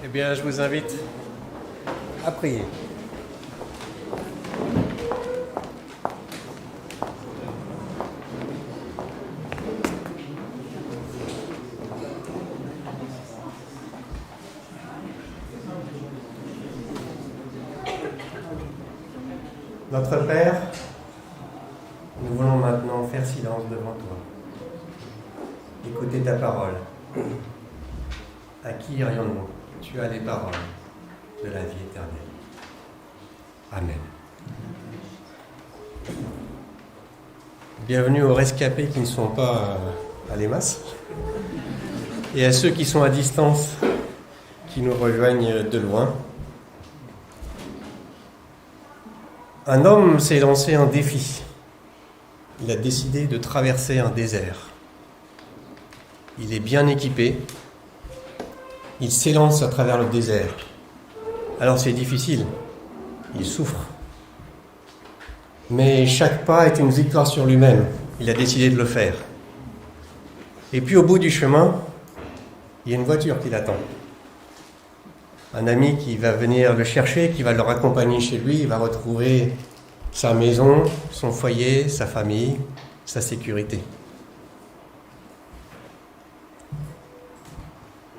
Eh bien, je vous invite à prier. Notre Père, nous voulons maintenant faire silence devant toi. Écouter ta parole. À qui irions-nous? Tu as les paroles de la vie éternelle. Amen. Bienvenue aux rescapés qui ne sont pas à l'EMAS et à ceux qui sont à distance, qui nous rejoignent de loin. Un homme s'est lancé un défi. Il a décidé de traverser un désert. Il est bien équipé. Il s'élance à travers le désert. Alors c'est difficile. Il souffre. Mais chaque pas est une victoire sur lui-même. Il a décidé de le faire. Et puis au bout du chemin, il y a une voiture qui l'attend. Un ami qui va venir le chercher, qui va le raccompagner chez lui, il va retrouver sa maison, son foyer, sa famille, sa sécurité.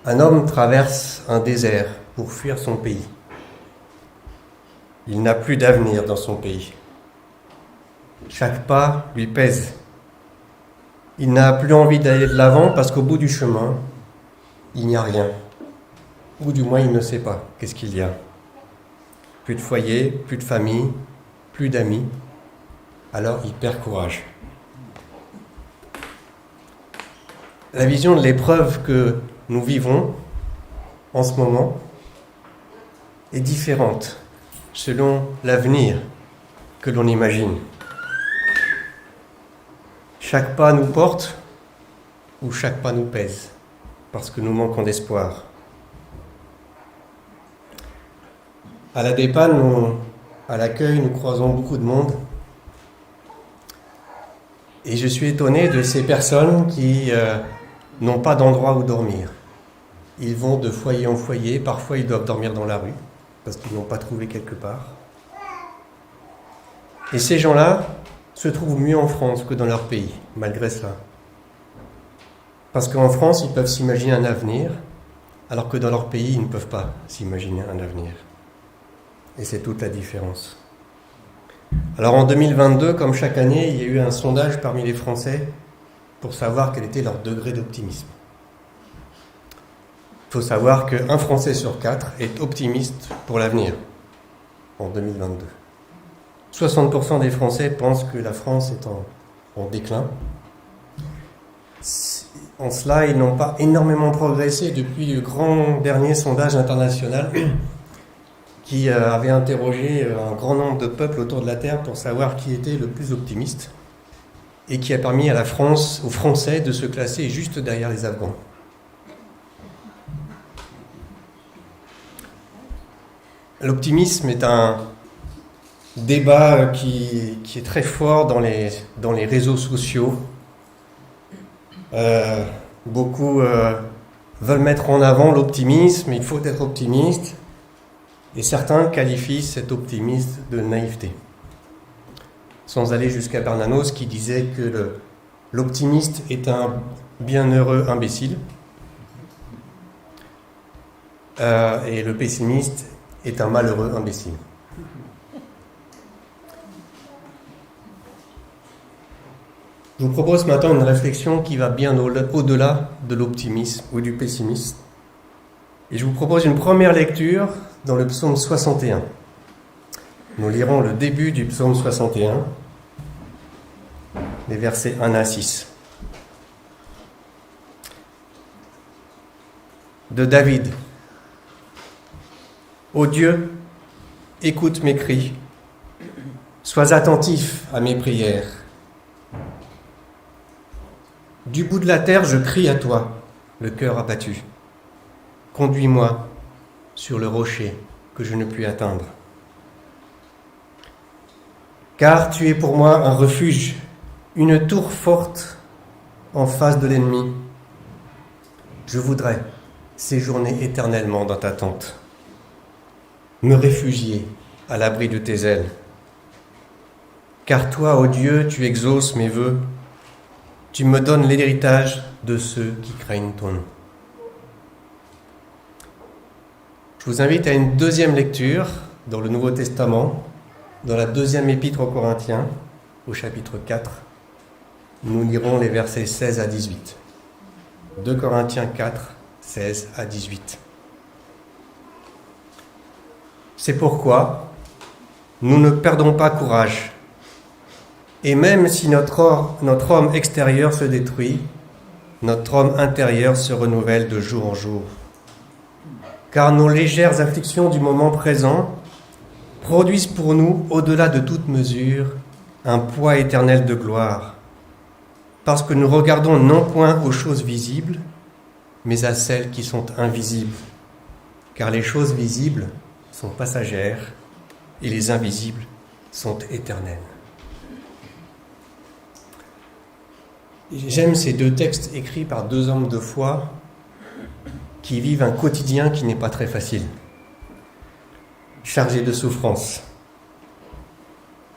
Un homme traverse un désert pour fuir son pays. Il n'a plus d'avenir dans son pays. Chaque pas lui pèse. Il n'a plus envie d'aller de l'avant parce qu'au bout du chemin, il n'y a rien. Ou du moins, il ne sait pas qu'est-ce qu'il y a. Plus de foyer, plus de famille, plus d'amis. Alors, il perd courage. La vision de l'épreuve que nous vivons en ce moment est différente selon l'avenir que l'on imagine. Chaque pas nous porte ou chaque pas nous pèse parce que nous manquons d'espoir. À la dépanne, à l'accueil, nous croisons beaucoup de monde. Et je suis étonné de ces personnes qui n'ont pas d'endroit où dormir. Ils vont de foyer en foyer. Parfois, ils doivent dormir dans la rue parce qu'ils n'ont pas trouvé quelque part. Et ces gens-là se trouvent mieux en France que dans leur pays, malgré cela. Parce qu'en France, ils peuvent s'imaginer un avenir, alors que dans leur pays, ils ne peuvent pas s'imaginer un avenir. Et c'est toute la différence. Alors en 2022, comme chaque année, il y a eu un sondage parmi les Français pour savoir quel était leur degré d'optimisme. Il faut savoir qu'un Français sur 4 est optimiste pour l'avenir en 2022. 60% des Français pensent que la France est en déclin. En cela, ils n'ont pas énormément progressé depuis le grand dernier sondage international qui avait interrogé un grand nombre de peuples autour de la Terre pour savoir qui était le plus optimiste et qui a permis à la France, aux Français, de se classer juste derrière les Afghans. L'optimisme est un débat qui est très fort dans les réseaux sociaux. Beaucoup veulent mettre en avant l'optimisme, il faut être optimiste. Et certains qualifient cet optimisme de naïveté. Sans aller jusqu'à Bernanos qui disait que l'optimiste est un bienheureux imbécile et le pessimiste est un malheureux imbécile. Je vous propose maintenant une réflexion qui va bien au-delà de l'optimisme ou du pessimisme. Et je vous propose une première lecture dans le psaume 61. Nous lirons le début du psaume 61, les versets 1 à 6. De David. Ô Dieu, écoute mes cris, sois attentif à mes prières. Du bout de la terre, je crie à toi, le cœur abattu. Conduis-moi sur le rocher que je ne puis atteindre. Car tu es pour moi un refuge, une tour forte en face de l'ennemi. Je voudrais séjourner éternellement dans ta tente, me réfugier à l'abri de tes ailes. Car toi, ô Dieu, tu exauces mes vœux, tu me donnes l'héritage de ceux qui craignent ton nom. Je vous invite à une deuxième lecture dans le Nouveau Testament, dans la deuxième épître aux Corinthiens, au chapitre 4. Nous lirons les versets 16 à 18. 2 Corinthiens 4, 16 à 18. C'est pourquoi nous ne perdons pas courage. Et même si notre homme extérieur se détruit, notre homme intérieur se renouvelle de jour en jour. Car nos légères afflictions du moment présent produisent pour nous, au-delà de toute mesure, un poids éternel de gloire, parce que nous regardons non point aux choses visibles, mais à celles qui sont invisibles. Car les choses visibles sont passagères et les invisibles sont éternelles. J'aime ces deux textes écrits par deux hommes de foi qui vivent un quotidien qui n'est pas très facile, chargé de souffrances.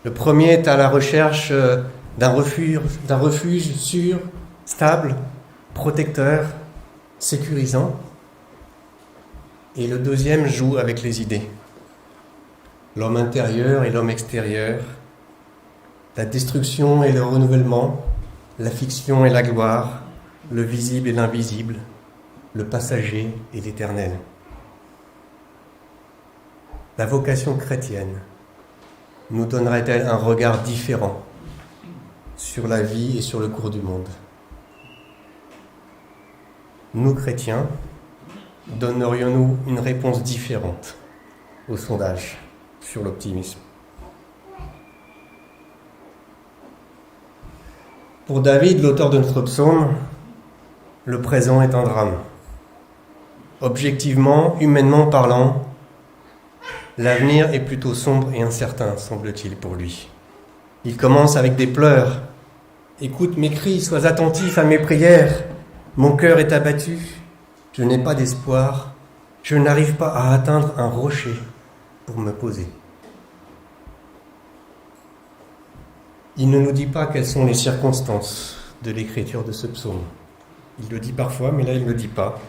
Le premier est à la recherche d'un refuge sûr, stable, protecteur, sécurisant. Et le deuxième joue avec les idées. L'homme intérieur et l'homme extérieur, la destruction et le renouvellement, la fiction et la gloire, le visible et l'invisible, le passager et l'éternel. La vocation chrétienne nous donnerait-elle un regard différent sur la vie et sur le cours du monde? Nous, chrétiens, donnerions-nous une réponse différente au sondage sur l'optimisme? Pour David, l'auteur de notre psaume, le présent est un drame. Objectivement, humainement parlant, l'avenir est plutôt sombre et incertain, semble-t-il, pour lui. Il commence avec des pleurs. « Écoute mes cris, sois attentif à mes prières. Mon cœur est abattu, je n'ai pas d'espoir, je n'arrive pas à atteindre un rocher pour me poser. » Il ne nous dit pas quelles sont les circonstances de l'écriture de ce psaume. Il le dit parfois, mais là il ne le dit pas.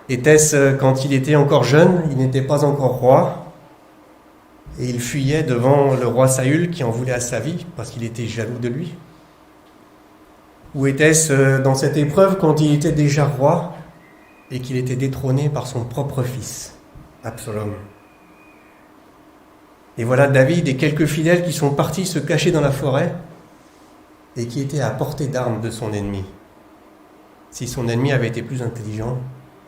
Était-ce quand il était encore jeune, il n'était pas encore roi, et il fuyait devant le roi Saül qui en voulait à sa vie parce qu'il était jaloux de lui? Ou était-ce dans cette épreuve quand il était déjà roi et qu'il était détrôné par son propre fils, Absalom? Et voilà David et quelques fidèles qui sont partis se cacher dans la forêt et qui étaient à portée d'armes de son ennemi. Si son ennemi avait été plus intelligent,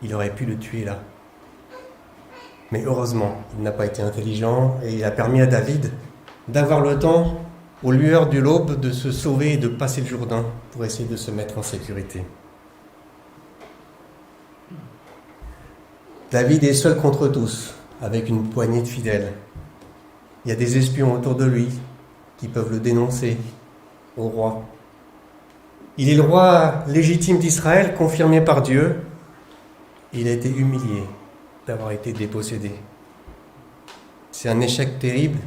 il aurait pu le tuer là. Mais heureusement, il n'a pas été intelligent et il a permis à David d'avoir le temps, aux lueurs de l'aube, de se sauver et de passer le Jourdain pour essayer de se mettre en sécurité. David est seul contre tous, avec une poignée de fidèles. Il y a des espions autour de lui qui peuvent le dénoncer au roi. Il est le roi légitime d'Israël, confirmé par Dieu. Il a été humilié d'avoir été dépossédé. C'est un échec terrible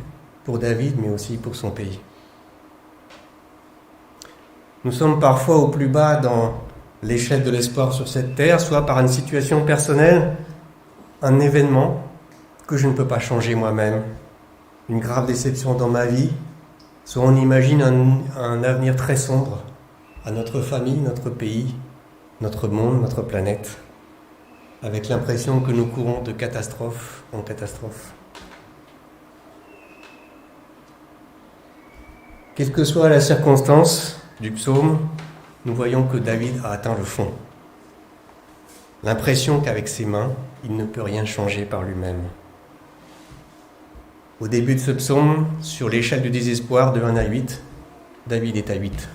pour David, mais aussi pour son pays. Nous sommes parfois au plus bas dans l'échelle de l'espoir sur cette terre, soit par une situation personnelle, un événement que je ne peux pas changer moi-même, une grave déception dans ma vie, soit on imagine un avenir très sombre à notre famille, notre pays, notre monde, notre planète, avec l'impression que nous courons de catastrophe en catastrophe. Quelle que soit la circonstance du psaume, nous voyons que David a atteint le fond. L'impression qu'avec ses mains, il ne peut rien changer par lui-même. Au début de ce psaume, sur l'échelle du désespoir de 1 à 8, David est à 8.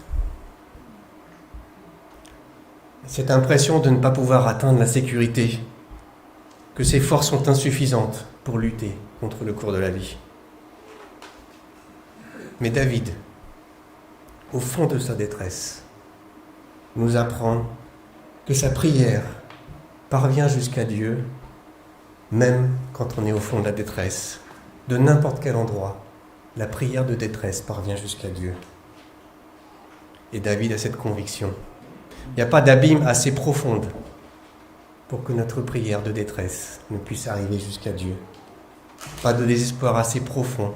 Cette impression de ne pas pouvoir atteindre la sécurité, que ses forces sont insuffisantes pour lutter contre le cours de la vie. Mais David, au fond de sa détresse, nous apprend que sa prière parvient jusqu'à Dieu, même quand on est au fond de la détresse. De n'importe quel endroit, la prière de détresse parvient jusqu'à Dieu. Et David a cette conviction. Il n'y a pas d'abîme assez profonde pour que notre prière de détresse ne puisse arriver jusqu'à Dieu. Pas de désespoir assez profond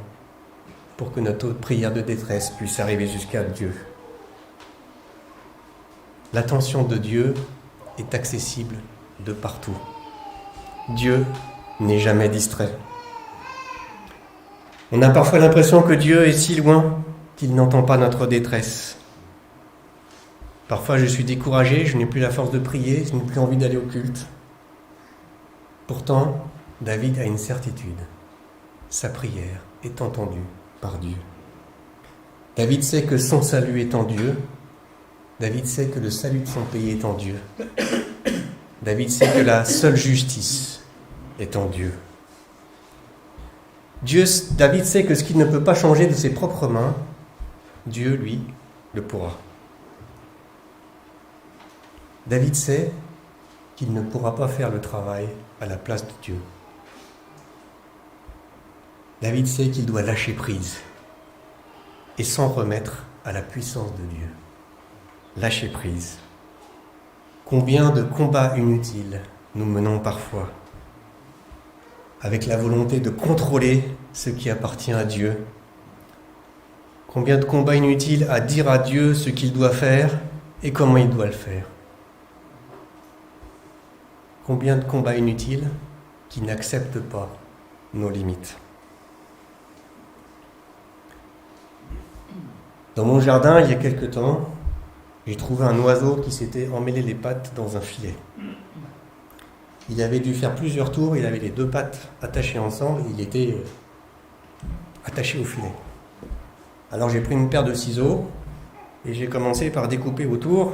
pour que notre prière de détresse puisse arriver jusqu'à Dieu. L'attention de Dieu est accessible de partout. Dieu n'est jamais distrait. On a parfois l'impression que Dieu est si loin qu'il n'entend pas notre détresse. Parfois je suis découragé, je n'ai plus la force de prier, je n'ai plus envie d'aller au culte. Pourtant, David a une certitude. Sa prière est entendue par Dieu. David sait que son salut est en Dieu. David sait que le salut de son pays est en Dieu. David sait que la seule justice est en Dieu. David sait que ce qu'il ne peut pas changer de ses propres mains, Dieu, lui, le pourra. David sait qu'il ne pourra pas faire le travail à la place de Dieu. David sait qu'il doit lâcher prise et s'en remettre à la puissance de Dieu. Lâcher prise. Combien de combats inutiles nous menons parfois avec la volonté de contrôler ce qui appartient à Dieu. Combien de combats inutiles à dire à Dieu ce qu'il doit faire et comment il doit le faire. Combien de combats inutiles qui n'acceptent pas nos limites. Dans mon jardin, il y a quelque temps, j'ai trouvé un oiseau qui s'était emmêlé les pattes dans un filet. Il avait dû faire plusieurs tours, il avait les deux pattes attachées ensemble, il était attaché au filet. Alors j'ai pris une paire de ciseaux et j'ai commencé par découper autour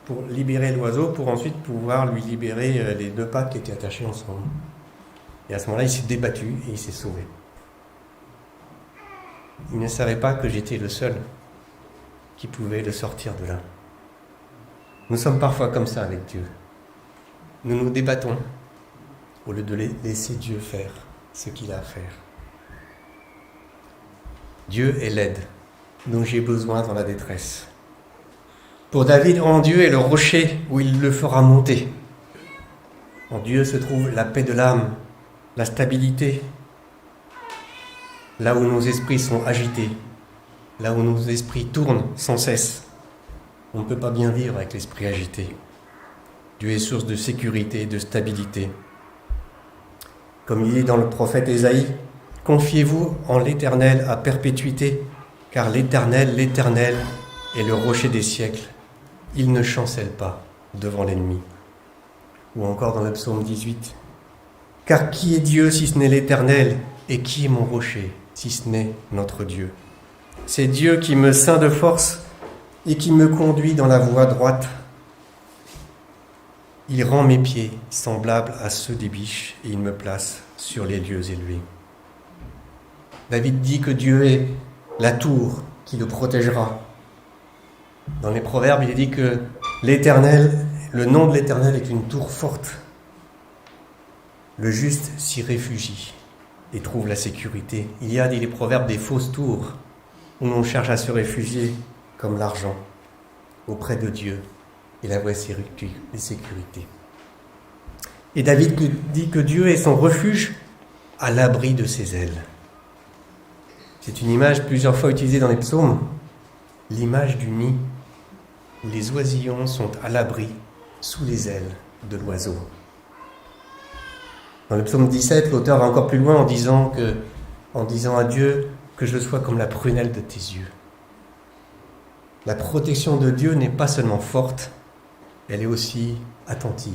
pour libérer l'oiseau, pour ensuite pouvoir lui libérer les deux pattes qui étaient attachées ensemble. Et à ce moment-là, il s'est débattu et il s'est sauvé. Il ne savait pas que j'étais le seul qui pouvait le sortir de là. Nous sommes parfois comme ça avec Dieu. Nous nous débattons au lieu de laisser Dieu faire ce qu'il a à faire. Dieu est l'aide dont j'ai besoin dans la détresse. Pour David, en Dieu est le rocher où il le fera monter. En Dieu se trouve la paix de l'âme, la stabilité, là où nos esprits sont agités, là où nos esprits tournent sans cesse. On ne peut pas bien vivre avec l'esprit agité. Dieu est source de sécurité, de stabilité. Comme il est dans le prophète Ésaïe, « Confiez-vous en l'Éternel à perpétuité, car l'Éternel est le rocher des siècles. Il ne chancelle pas devant l'ennemi. » Ou encore dans le psaume 18, « Car qui est Dieu si ce n'est l'Éternel, et qui est mon rocher si ce n'est notre Dieu? C'est Dieu qui me ceint de force et qui me conduit dans la voie droite. Il rend mes pieds semblables à ceux des biches et il me place sur les lieux élevés. » David dit que Dieu est la tour qui le protégera. Dans les Proverbes, il est dit que l'Éternel, le nom de l'Éternel est une tour forte. Le juste s'y réfugie et trouve la sécurité. Il y a, dit les Proverbes, des fausses tours où l'on cherche à se réfugier comme l'argent auprès de Dieu et la vraie sécurité. Et David dit que Dieu est son refuge à l'abri de ses ailes. C'est une image plusieurs fois utilisée dans les psaumes, l'image du nid où les oisillons sont à l'abri sous les ailes de l'oiseau. Dans le psaume 17, l'auteur va encore plus loin en disant à Dieu que je sois comme la prunelle de tes yeux. La protection de Dieu n'est pas seulement forte, elle est aussi attentive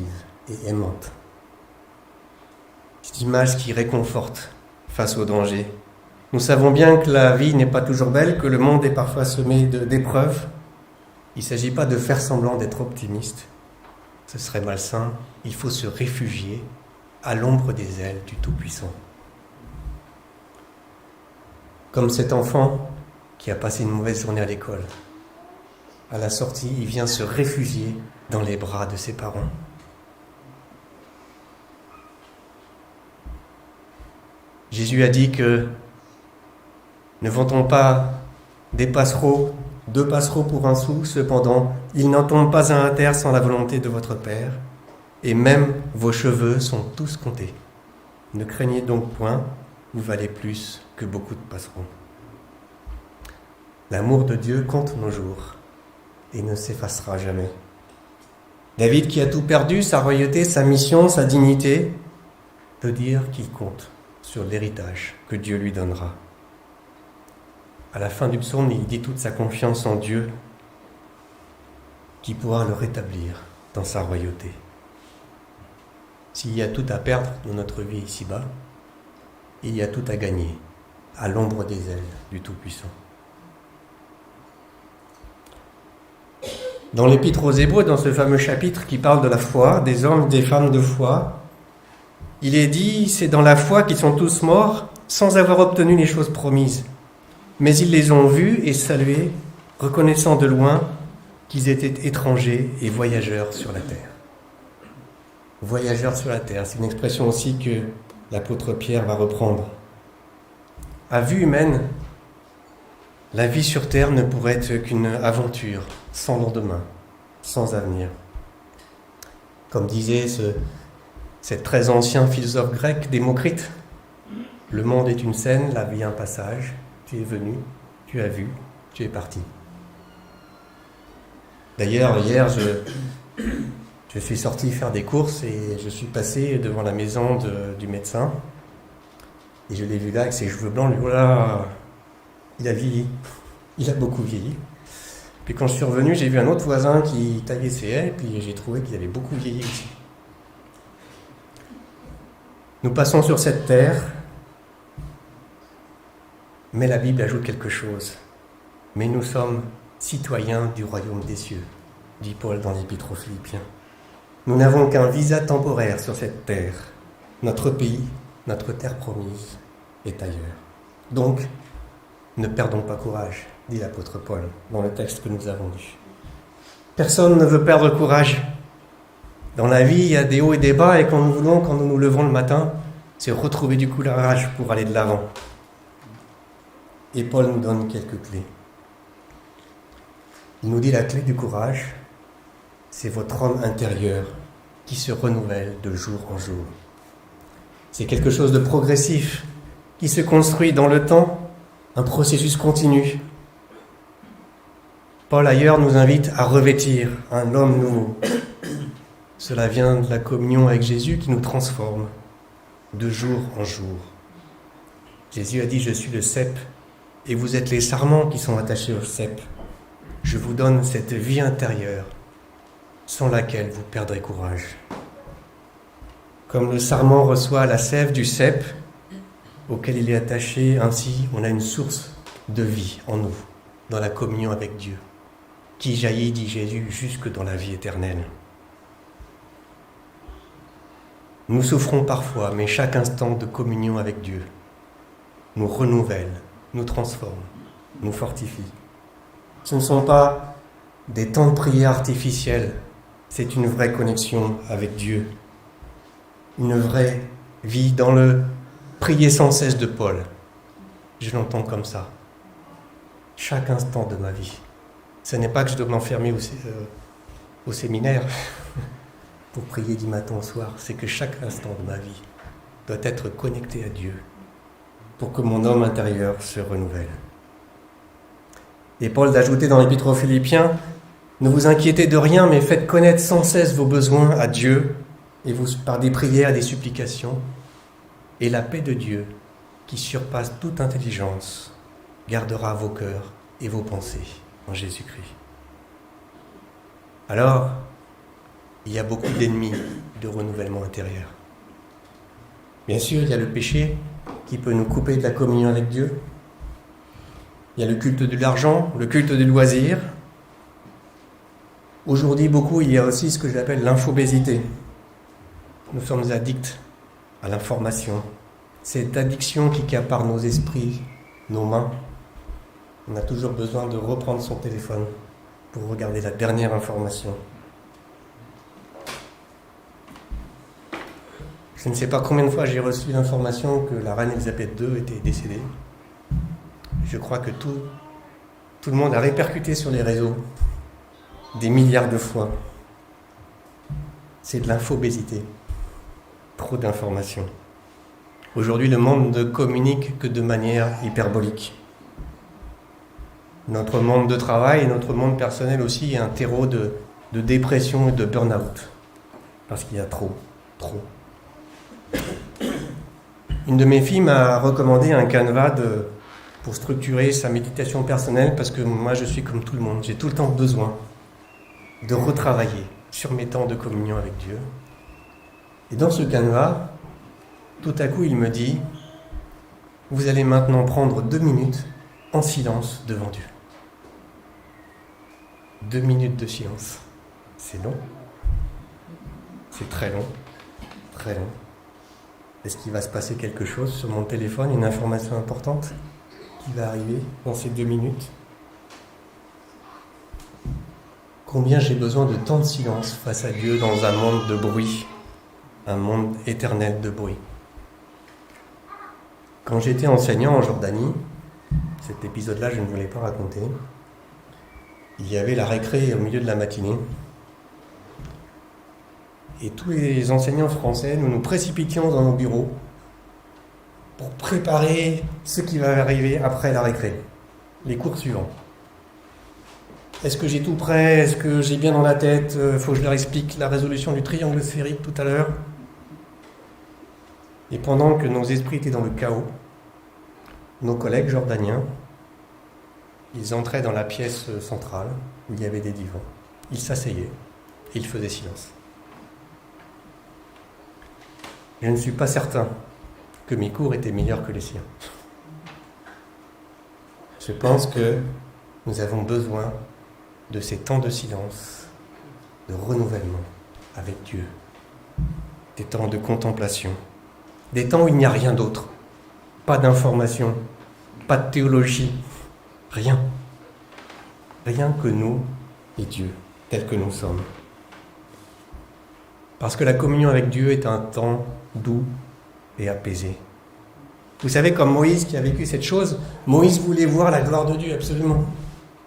et aimante. Cette image qui réconforte face au danger. Nous savons bien que la vie n'est pas toujours belle, que le monde est parfois semé d'épreuves. Il ne s'agit pas de faire semblant d'être optimiste. Ce serait malsain. Il faut se réfugier à l'ombre des ailes du Tout-Puissant. Comme cet enfant qui a passé une mauvaise journée à l'école. À la sortie, il vient se réfugier dans les bras de ses parents. Jésus a dit que ne vend-on pas des passereaux, 2 passereaux pour 1 sou, cependant, il n'en tombe pas un à terre sans la volonté de votre Père, et même vos cheveux sont tous comptés. Ne craignez donc point, vous valez plus que beaucoup de passereaux. L'amour de Dieu compte nos jours et ne s'effacera jamais. David, qui a tout perdu, sa royauté, sa mission, sa dignité, peut dire qu'il compte sur l'héritage que Dieu lui donnera. À la fin du psaume, il dit toute sa confiance en Dieu qui pourra le rétablir dans sa royauté. S'il y a tout à perdre dans notre vie ici-bas, il y a tout à gagner à l'ombre des ailes du Tout-Puissant. Dans l'Épître aux Hébreux, dans ce fameux chapitre qui parle de la foi, des hommes, des femmes de foi, il est dit, c'est dans la foi qu'ils sont tous morts sans avoir obtenu les choses promises. Mais ils les ont vus et salués, reconnaissant de loin qu'ils étaient étrangers et voyageurs sur la terre. Voyageurs sur la terre, c'est une expression aussi que l'apôtre Pierre va reprendre. À vue humaine, la vie sur terre ne pourrait être qu'une aventure sans lendemain, sans avenir. Comme disait cet très ancien philosophe grec Démocrite, le monde est une scène, la vie un passage. Tu es venu, tu as vu, tu es parti. D'ailleurs, hier, je suis sorti faire des courses et je suis passé devant la maison du médecin. Et je l'ai vu là avec ses cheveux blancs. Je lui ai dit, voilà, il a vieilli. Il a beaucoup vieilli. Puis quand je suis revenu, j'ai vu un autre voisin qui taillait ses haies. Puis j'ai trouvé qu'il avait beaucoup vieilli aussi. Nous passons sur cette terre. Mais la Bible ajoute quelque chose. Mais nous sommes citoyens du royaume des cieux, dit Paul dans l'Épître aux Philippiens. Nous n'avons qu'un visa temporaire sur cette terre. Notre pays, notre terre promise, est ailleurs. Donc, ne perdons pas courage, dit l'apôtre Paul dans le texte que nous avons lu. Personne ne veut perdre courage. Dans la vie, il y a des hauts et des bas, et quand nous nous levons le matin, c'est retrouver du courage pour aller de l'avant. Et Paul nous donne quelques clés. Il nous dit la clé du courage, c'est votre homme intérieur qui se renouvelle de jour en jour. C'est quelque chose de progressif, qui se construit dans le temps, un processus continu. Paul ailleurs nous invite à revêtir un homme nouveau. Cela vient de la communion avec Jésus qui nous transforme de jour en jour. Jésus a dit, je suis le cep, et vous êtes les sarments qui sont attachés au cep. Je vous donne cette vie intérieure sans laquelle vous perdrez courage. Comme le sarment reçoit la sève du cep auquel il est attaché, ainsi on a une source de vie en nous, dans la communion avec Dieu, qui jaillit, dit Jésus, jusque dans la vie éternelle. Nous souffrons parfois, mais chaque instant de communion avec Dieu nous renouvelle, nous transforme, nous fortifie. Ce ne sont pas des temps de prière artificiels, c'est une vraie connexion avec Dieu. Une vraie vie dans le prier sans cesse de Paul. Je l'entends comme ça. Chaque instant de ma vie. Ce n'est pas que je dois m'enfermer au séminaire pour prier du matin au soir, c'est que chaque instant de ma vie doit être connecté à Dieu pour que mon homme intérieur se renouvelle. Et Paul d'ajouter dans l'Épître aux Philippiens, ne vous inquiétez de rien, mais faites connaître sans cesse vos besoins à Dieu, et vous par des prières, des supplications, et la paix de Dieu, qui surpasse toute intelligence, gardera vos cœurs et vos pensées en Jésus-Christ. Alors, il y a beaucoup d'ennemis de renouvellement intérieur. Bien sûr, il y a le péché qui peut nous couper de la communion avec Dieu. Il y a le culte de l'argent, le culte du loisir. Aujourd'hui, il y a aussi ce que j'appelle l'infobésité. Nous sommes addicts à l'information. Cette addiction qui accapare nos esprits, nos mains. On a toujours besoin de reprendre son téléphone pour regarder la dernière information. Je ne sais pas combien de fois j'ai reçu l'information que la reine Elisabeth II était décédée. Je crois que tout le monde a répercuté sur les réseaux des milliards de fois. C'est de l'infobésité. Trop d'informations. Aujourd'hui, le monde ne communique que de manière hyperbolique. Notre monde de travail et notre monde personnel aussi est un terreau de dépression et de burn-out. Parce qu'il y a trop. Une de mes filles m'a recommandé un canevas pour structurer sa méditation personnelle parce que moi je suis comme tout le monde. J'ai tout le temps besoin de retravailler sur mes temps de communion avec Dieu. Et dans ce canevas, tout à coup il me dit « Vous allez maintenant prendre 2 minutes en silence devant Dieu. » 2 minutes de silence. C'est long. C'est très long. Très long. Est-ce qu'il va se passer quelque chose sur mon téléphone, une information importante qui va arriver dans ces 2 minutes? Combien j'ai besoin de temps de silence face à Dieu dans un monde de bruit, un monde éternel de bruit. Quand j'étais enseignant en Jordanie, cet épisode-là je ne voulais pas raconter, il y avait la récré au milieu de la matinée. Et tous les enseignants français, nous nous précipitions dans nos bureaux pour préparer ce qui va arriver après la récré, les cours suivants. Est-ce que j'ai tout prêt? Est-ce que j'ai bien dans la tête? Faut que je leur explique la résolution du triangle sphérique tout à l'heure. Et pendant que nos esprits étaient dans le chaos, nos collègues jordaniens, ils entraient dans la pièce centrale où il y avait des divans. Ils s'asseyaient et ils faisaient silence. Je ne suis pas certain que mes cours étaient meilleurs que les siens. Je pense que nous avons besoin de ces temps de silence, de renouvellement avec Dieu, des temps de contemplation, des temps où il n'y a rien d'autre, pas d'information, pas de théologie, rien. Rien que nous et Dieu, tels que nous sommes. Parce que la communion avec Dieu est un temps doux et apaisé. Vous savez, comme Moïse qui a vécu cette chose, Moïse voulait voir la gloire de Dieu, absolument.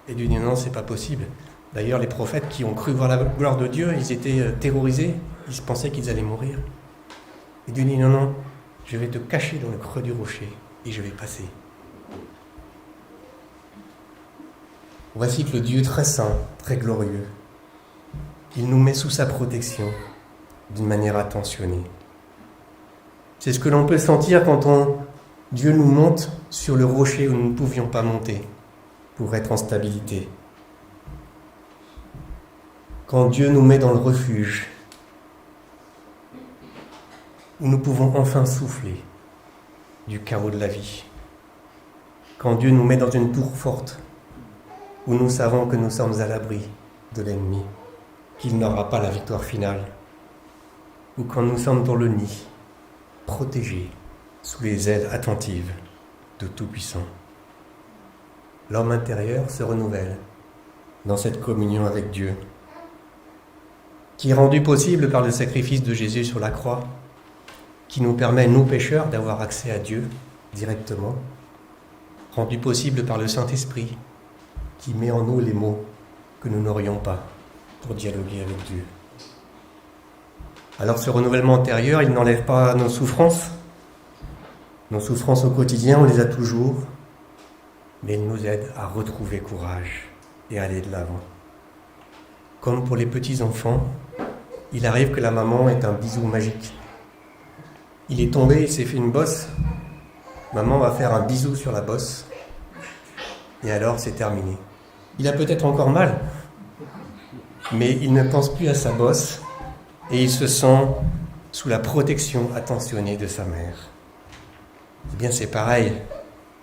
Et Dieu dit non, c'est pas possible. D'ailleurs, les prophètes qui ont cru voir la gloire de Dieu, ils étaient terrorisés, ils pensaient qu'ils allaient mourir. Et Dieu dit non, je vais te cacher dans le creux du rocher et je vais passer. Voici que le Dieu très saint, très glorieux, il nous met sous sa protection d'une manière attentionnée. C'est ce que l'on peut sentir quand Dieu nous monte sur le rocher où nous ne pouvions pas monter pour être en stabilité. Quand Dieu nous met dans le refuge, où nous pouvons enfin souffler du chaos de la vie. Quand Dieu nous met dans une tour forte, où nous savons que nous sommes à l'abri de l'ennemi, qu'il n'aura pas la victoire finale. Ou quand nous sommes dans le nid, protégés sous les ailes attentives de Tout-Puissant. L'homme intérieur se renouvelle dans cette communion avec Dieu, qui est rendue possible par le sacrifice de Jésus sur la croix, qui nous permet, nous pécheurs, d'avoir accès à Dieu directement, rendue possible par le Saint-Esprit, qui met en nous les mots que nous n'aurions pas pour dialoguer avec Dieu. Alors ce renouvellement intérieur, il n'enlève pas nos souffrances. Nos souffrances au quotidien, on les a toujours, mais il nous aide à retrouver courage et à aller de l'avant. Comme pour les petits-enfants, il arrive que la maman ait un bisou magique. Il est tombé, il s'est fait une bosse. Maman va faire un bisou sur la bosse. Et alors, c'est terminé. Il a peut-être encore mal, mais il ne pense plus à sa bosse et il se sent sous la protection attentionnée de sa mère. Eh bien, c'est pareil.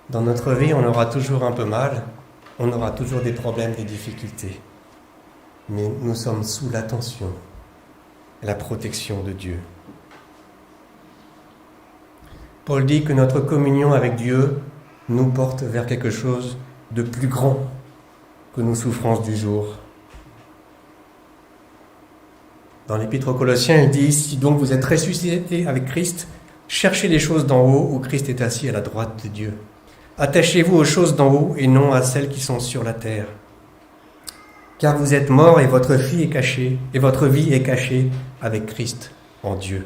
Dans notre vie, on aura toujours un peu mal, on aura toujours des problèmes, des difficultés. Mais nous sommes sous l'attention, la protection de Dieu. Paul dit que notre communion avec Dieu nous porte vers quelque chose de plus grand que nos souffrances du jour. Dans l'Épître aux Colossiens, il dit « Si donc vous êtes ressuscités avec Christ, cherchez les choses d'en haut où Christ est assis à la droite de Dieu. Attachez-vous aux choses d'en haut et non à celles qui sont sur la terre. Car vous êtes morts et votre vie est cachée avec Christ en Dieu.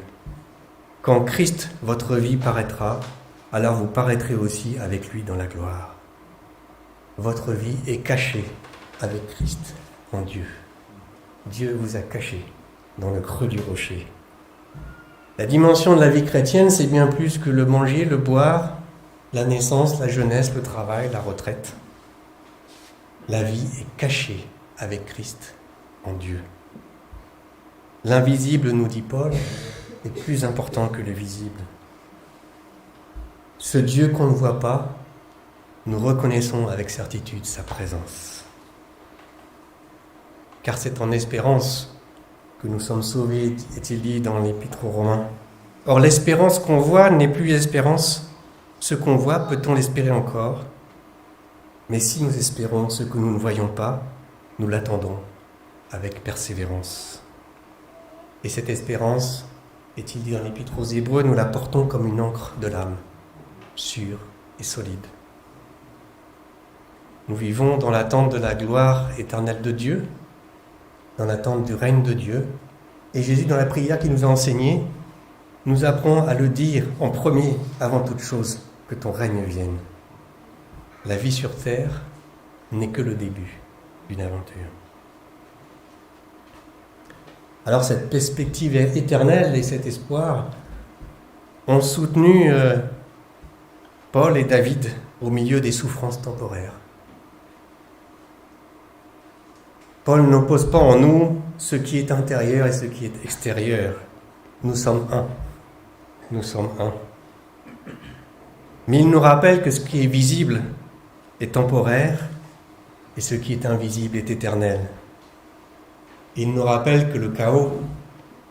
Quand Christ, votre vie, paraîtra, alors vous paraîtrez aussi avec lui dans la gloire. Votre vie est cachée avec Christ en Dieu. Dieu vous a caché dans le creux du rocher. La dimension de la vie chrétienne, c'est bien plus que le manger, le boire, la naissance, la jeunesse, le travail, la retraite. La vie est cachée avec Christ en Dieu. L'invisible, nous dit Paul, est plus important que le visible. Ce Dieu qu'on ne voit pas, nous reconnaissons avec certitude sa présence. Car c'est en espérance que nous sommes sauvés, est-il dit dans l'Épître aux Romains. Or, l'espérance qu'on voit n'est plus espérance. Ce qu'on voit, peut-on l'espérer encore? Mais si nous espérons ce que nous ne voyons pas, nous l'attendons avec persévérance. Et cette espérance, est-il dit dans l'Épître aux Hébreux, nous la portons comme une ancre de l'âme, sûre et solide. Nous vivons dans l'attente de la gloire éternelle de Dieu, dans l'attente du règne de Dieu. Et Jésus, dans la prière qu'il nous a enseignée, nous apprend à le dire en premier, avant toute chose, que ton règne vienne. La vie sur terre n'est que le début d'une aventure. Alors cette perspective éternelle et cet espoir ont soutenu Paul et David au milieu des souffrances temporaires. Paul n'oppose pas en nous ce qui est intérieur et ce qui est extérieur. Nous sommes un. Nous sommes un. Mais il nous rappelle que ce qui est visible est temporaire et ce qui est invisible est éternel. Il nous rappelle que le chaos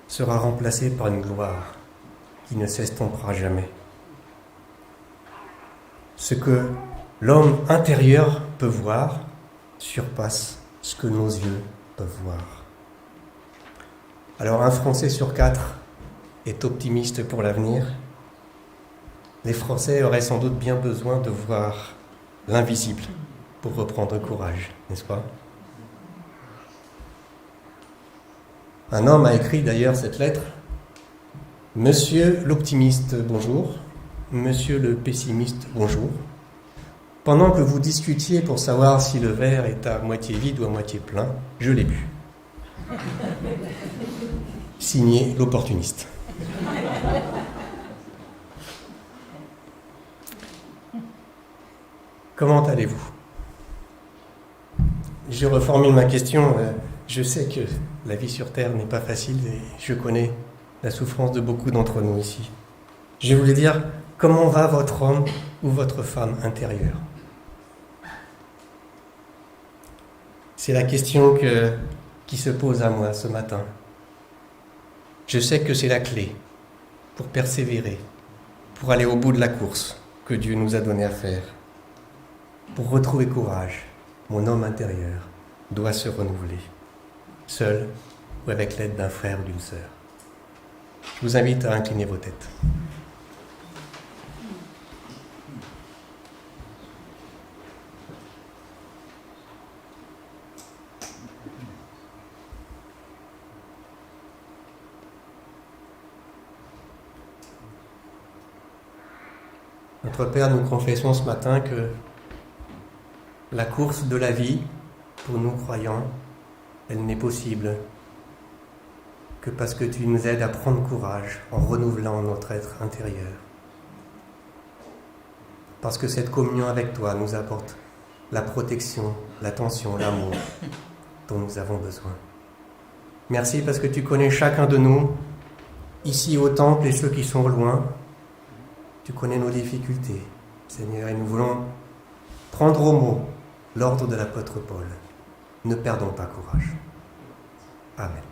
sera remplacé par une gloire qui ne s'estompera jamais. Ce que l'homme intérieur peut voir surpasse ce que nos yeux peuvent voir. Alors 1 Français sur 4 est optimiste pour l'avenir. Les Français auraient sans doute bien besoin de voir l'invisible pour reprendre courage, n'est-ce pas? Un homme a écrit d'ailleurs cette lettre. Monsieur l'optimiste, bonjour. Monsieur le pessimiste, bonjour. Pendant que vous discutiez pour savoir si le verre est à moitié vide ou à moitié plein, je l'ai bu. Signé l'opportuniste. Comment allez-vous? Je reformule ma question. Je sais que la vie sur Terre n'est pas facile et je connais la souffrance de beaucoup d'entre nous ici. Je voulais dire, comment va votre homme ou votre femme intérieure? C'est la question qui se pose à moi ce matin. Je sais que c'est la clé pour persévérer, pour aller au bout de la course que Dieu nous a donné à faire. Pour retrouver courage, mon homme intérieur doit se renouveler, seul ou avec l'aide d'un frère ou d'une sœur. Je vous invite à incliner vos têtes. Notre Père, nous confessons ce matin que la course de la vie, pour nous croyants, elle n'est possible que parce que tu nous aides à prendre courage en renouvelant notre être intérieur. Parce que cette communion avec toi nous apporte la protection, l'attention, l'amour dont nous avons besoin. Merci parce que tu connais chacun de nous, ici au temple et ceux qui sont loin. Tu connais nos difficultés, Seigneur, et nous voulons prendre au mot l'ordre de l'apôtre Paul. Ne perdons pas courage. Amen.